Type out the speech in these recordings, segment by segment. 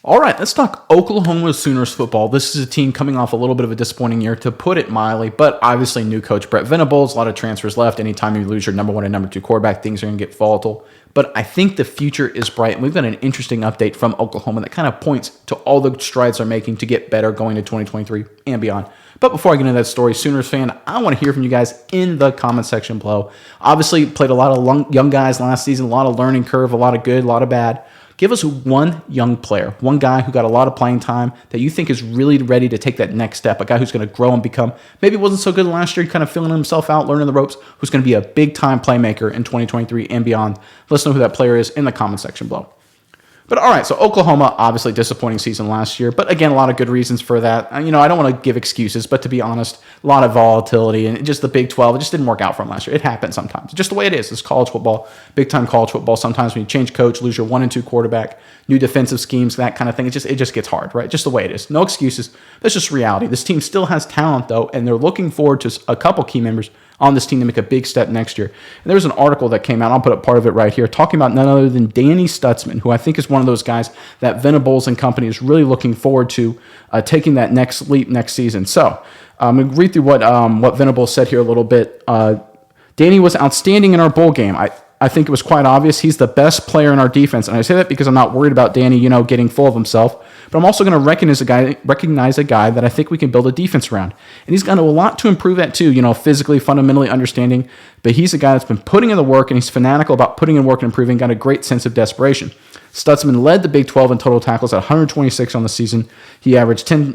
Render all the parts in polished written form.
All right, let's talk Oklahoma Sooners football. This is a team coming off a little bit of a disappointing year, to put it mildly, but obviously new coach Brett Venables, a lot of transfers left. Anytime you lose your number one and number two quarterback, things are going to get volatile. But I think the future is bright, and we've got an interesting update from Oklahoma that kind of points to all the strides they're making to get better going to 2023 and beyond. But before I get into that story, Sooners fan, I want to hear from you guys in the comment section below. Obviously, played a lot of young guys last season, a lot of learning curve, a lot of good, a lot of bad. Give us one young player, one guy who got a lot of playing time that you think is really ready to take that next step, a guy who's going to grow and become, maybe wasn't so good last year, kind of feeling himself out, learning the ropes, who's going to be a big-time playmaker in 2023 and beyond. Let us know who that player is in the comment section below. But all right, so Oklahoma, obviously disappointing season last year, but again, a lot of good reasons for that. I don't want to give excuses, but to be honest, a lot of volatility and just the Big 12, it just didn't work out for them last year. It happens sometimes. Just the way it is. It's college football, big-time college football. Sometimes when you change coach, lose your 1 and 2 quarterback, new defensive schemes, that kind of thing, it just gets hard, right? Just the way it is. No excuses. That's just reality. This team still has talent, though, and they're looking forward to a couple key members on this team to make a big step next year. And there was an article that came out, I'll put up part of it right here, talking about none other than Danny Stutzman, who I think is one of those guys that Venables and company is really looking forward to taking that next leap next season. So I'm going to read through what Venables said here a little bit. Danny was outstanding in our bowl game. I think it was quite obvious he's the best player in our defense. And I say that because I'm not worried about Danny, getting full of himself. But I'm also going to recognize a guy that I think we can build a defense around. And he's got a lot to improve at too, physically, fundamentally understanding. But he's a guy that's been putting in the work, and he's fanatical about putting in work and improving, got a great sense of desperation. Stutzman led the Big 12 in total tackles at 126 on the season. He averaged 9.6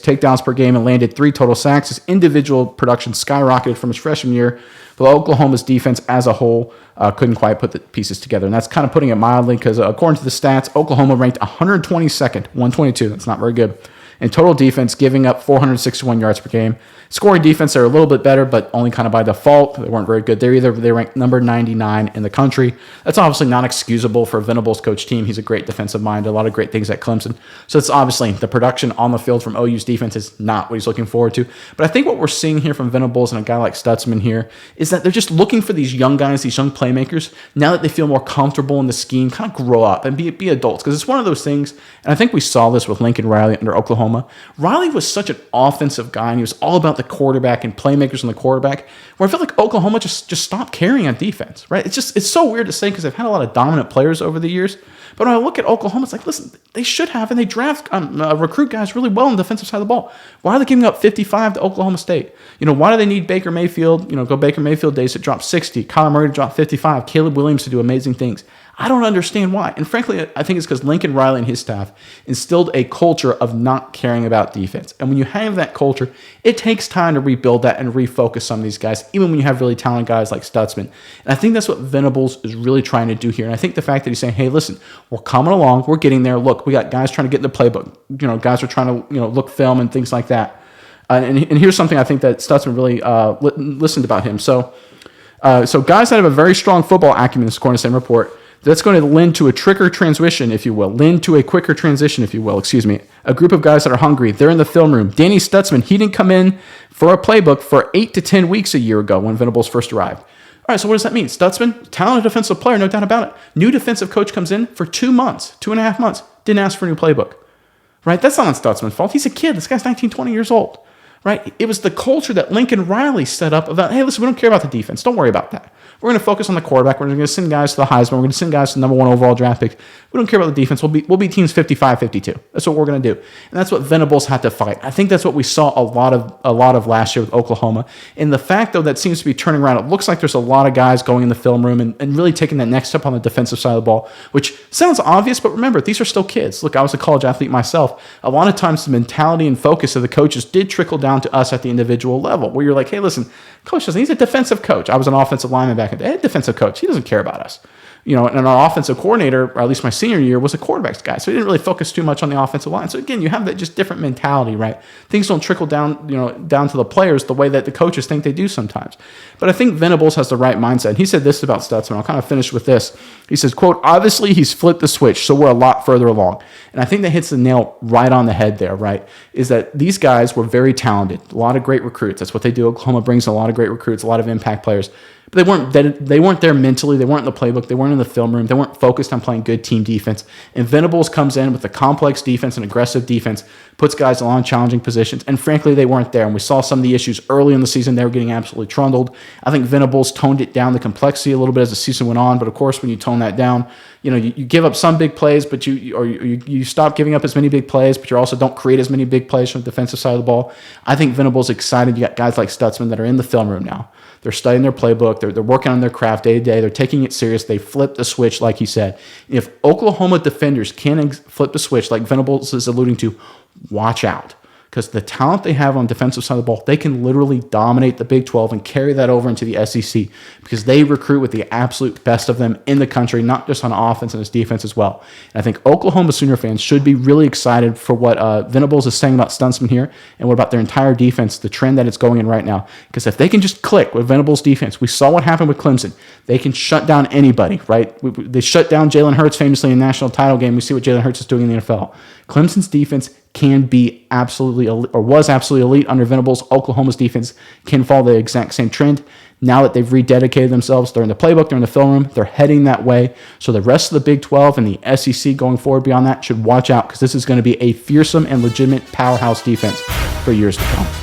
takedowns per game and landed 3 total sacks. His individual production skyrocketed from his freshman year, but Oklahoma's defense as a whole couldn't quite put the pieces together. And that's kind of putting it mildly, because according to the stats, Oklahoma ranked 122nd, 122. That's not very good. In total defense, giving up 461 yards per game. Scoring defense, they're a little bit better, but only kind of by default. They weren't very good. They ranked number 99 in the country. That's obviously not excusable for a Venables coach team. He's a great defensive mind, a lot of great things at Clemson. So it's obviously the production on the field from OU's defense is not what he's looking forward to. But I think what we're seeing here from Venables and a guy like Stutzman here is that they're just looking for these young guys, these young playmakers, now that they feel more comfortable in the scheme, kind of grow up and be adults. Because it's one of those things, and I think we saw this with Lincoln Riley under Oklahoma. Riley was such an offensive guy, and he was all about the quarterback and playmakers on the quarterback, where I feel like Oklahoma just stopped caring on defense, right? It's so weird to say, because they've had a lot of dominant players over the years. But when I look at Oklahoma, it's like, listen, they should have, and they draft, recruit guys really well on the defensive side of the ball. Why are they giving up 55 to Oklahoma State? Why do they need Baker Mayfield, go Baker Mayfield days to drop 60, Kyler Murray to drop 55, Caleb Williams to do amazing things? I don't understand why. And frankly, I think it's because Lincoln Riley and his staff instilled a culture of not caring about defense. And when you have that culture, it takes time to rebuild that and refocus some of these guys, even when you have really talented guys like Stutzman. And I think that's what Venables is really trying to do here. And I think the fact that he's saying, hey, listen, we're coming along, we're getting there. Look, we got guys trying to get in the playbook. Guys are trying to, look film and things like that. And here's something I think that Stutzman really listened about him. So guys that have a very strong football acumen, according to the same report, that's going to lend to a quicker transition, if you will. Excuse me. A group of guys that are hungry. They're in the film room. Danny Stutzman, he didn't come in for a playbook for 8 to 10 weeks a year ago when Venables first arrived. All right, so what does that mean? Stutzman, talented defensive player, no doubt about it. New defensive coach comes in for 2.5 months. Didn't ask for a new playbook. Right? That's not on Stutzman's fault. He's a kid. This guy's 19, 20 years old. Right? It was the culture that Lincoln Riley set up about, hey, listen, we don't care about the defense. Don't worry about that. We're going to focus on the quarterback. We're going to send guys to the Heisman. We're going to send guys to the number 1 overall draft pick. We don't care about the defense. We'll be teams 55, 52. That's what we're going to do. And that's what Venables had to fight. I think that's what we saw a lot of last year with Oklahoma. And the fact, though, that seems to be turning around, it looks like there's a lot of guys going in the film room and really taking that next step on the defensive side of the ball, which sounds obvious, but remember, these are still kids. Look, I was a college athlete myself. A lot of times the mentality and focus of the coaches did trickle down to us at the individual level, where you're like, hey, listen, coach doesn't, he's a defensive coach. I was an offensive lineman back in the day. Defensive coach. He doesn't care about us. And our offensive coordinator, or at least my senior year, was a quarterbacks guy. So he didn't really focus too much on the offensive line. So again, you have that just different mentality, right? Things don't trickle down, down to the players the way that the coaches think they do sometimes. But I think Venables has the right mindset. And he said this about Stutzman. I'll kind of finish with this. He says, quote, obviously he's flipped the switch, so we're a lot further along. And I think that hits the nail right on the head there, right? Is that these guys were very talented. A lot of great recruits. That's what they do. Oklahoma brings a lot of great recruits, a lot of impact players. But they weren't there mentally. They weren't in the playbook. They weren't in the film room. They weren't focused on playing good team defense. And Venables comes in with a complex defense and aggressive defense, puts guys in challenging positions. And frankly, they weren't there. And we saw some of the issues early in the season. They were getting absolutely trundled. I think Venables toned it down, the complexity a little bit as the season went on. But of course, when you tone that down, you give up some big plays, but you stop giving up as many big plays, but you also don't create as many big plays from the defensive side of the ball. I think Venables excited. You got guys like Stutzman that are in the film room now. They're studying their playbook. They're working on their craft day to day. They're taking it serious. They flipped the switch, like he said. If Oklahoma defenders can flip the switch, like Venables is alluding to, watch out. Because the talent they have on the defensive side of the ball, they can literally dominate the Big 12 and carry that over into the SEC because they recruit with the absolute best of them in the country, not just on offense and its defense as well. And I think Oklahoma Sooner fans should be really excited for what Venables is saying about Stutzman here and what about their entire defense, the trend that it's going in right now. Because if they can just click with Venables' defense, we saw what happened with Clemson. They can shut down anybody, right? They shut down Jalen Hurts famously in the national title game. We see what Jalen Hurts is doing in the NFL. Clemson's defense can be absolutely elite, or was absolutely elite under Venables. Oklahoma's defense can follow the exact same trend. Now that they've rededicated themselves, they're in the playbook, they're in the film room, they're heading that way. So the rest of the Big 12 and the SEC going forward beyond that should watch out because this is going to be a fearsome and legitimate powerhouse defense for years to come.